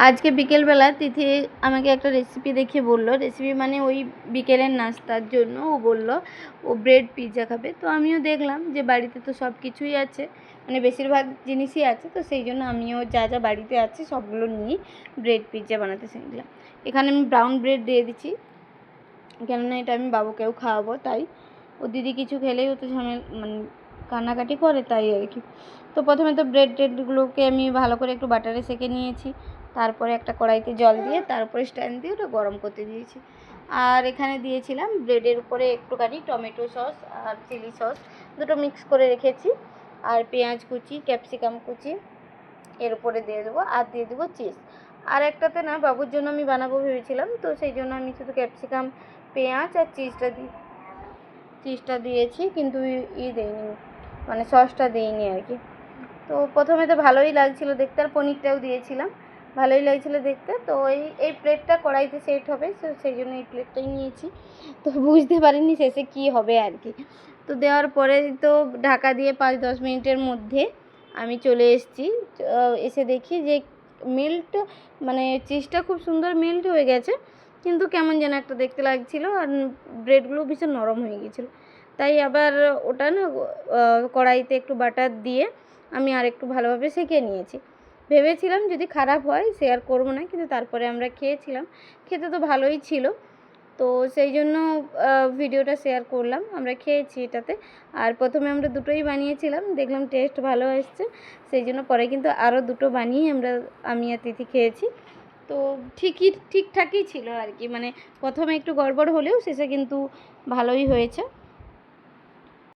আজকে বিকেলবেলা তিথি আমাকে একটা রেসিপি দেখিয়ে বলল, রেসিপি মানে ওই বিকেলের নাস্তার জন্য ও বলল ও ব্রেড পিৎজা খাবে। তো আমিও দেখলাম যে বাড়িতে তো সব কিছুই আছে, মানে বেশিরভাগ জিনিসই আছে, তো সেই জন্য আমিও যা যা বাড়িতে আছে সবগুলো নিয়ে ব্রেড পিৎজা বানাতে শিখলাম। এখানে আমি ব্রাউন ব্রেড দিয়ে দিচ্ছি, কেননা এটা আমি বাবুকেও খাওয়াবো, তাই ও দিদি কিছু খেলেই ও তো মানে কান্নাকাটি করে, তাই আর কি। তো প্রথমে তো ব্রেডগুলোকে আমি ভালো করে একটু বাটারে সেঁকে নিয়েছি, তারপরে একটা কড়াইতে জল দিয়ে তারপরে স্ট্যান্ড দিয়ে ওটা গরম করতে দিয়েছি। আর এখানে দিয়েছিলাম ব্রেডের উপরে একটুখানি টমেটো সস আর চিলি সস দুটো মিক্স করে রেখেছি, আর পেঁয়াজ কুচি, ক্যাপসিকাম কুচি এর উপরে দিয়ে দেবো, আর দিয়ে দেবো চিজ। আর একটাতে না বাবুর জন্য আমি বানাবো ভেবেছিলাম, তো সেই জন্য আমি শুধু ক্যাপসিকাম, পেঁয়াজ আর চিজটা দিয়েছি, কিন্তু দিইনি, মানে সসটা দিইনি আর কি। তো প্রথমে তো ভালোই লাগছিলো দেখতে, আর পনিরটাও দিয়েছিলাম, ভালোই লাগছিলো দেখতে। তো এই প্লেটটা কড়াইতে সেট হবে, সেই জন্য এই প্লেটটাই নিয়েছি। তো বুঝতে পারিনি শেষে কী হবে আর কি। তো দেওয়ার পরে তো ঢাকা দিয়ে 5-10 মিনিটের মধ্যে আমি চলে এসেছি। এসে দেখি যে মানে চিজটা খুব সুন্দর মেল্ট হয়ে গেছে, কিন্তু কেমন যেন একটা দেখতে লাগছিলো, আর ব্রেডগুলো ভীষণ নরম হয়ে গিয়েছিলো। তাই আবার ওটা না কড়াইতে একটু বাটার দিয়ে আমি আর একটু ভালোভাবে সেঁকে নিয়েছি। ভেবেছিলাম যদি খারাপ হয় শেয়ার করবো না, কিন্তু তারপরে আমরা খেয়েছিলাম, খেতে তো ভালোই ছিল। তো সেই জন্য ভিডিওটা শেয়ার করলাম, আমরা খেয়েছি এটাতে। আর প্রথমে আমরা দুটোই বানিয়েছিলাম, দেখলাম টেস্ট ভালো এসছে, সেই জন্য পরে কিন্তু আরও দুটো বানিয়ে আমি আর তিথি খেয়েছি। তো ঠিকঠাকই ছিল আর কি, মানে প্রথমে একটু গড়বড় হলেও শেষে কিন্তু ভালোই হয়েছে।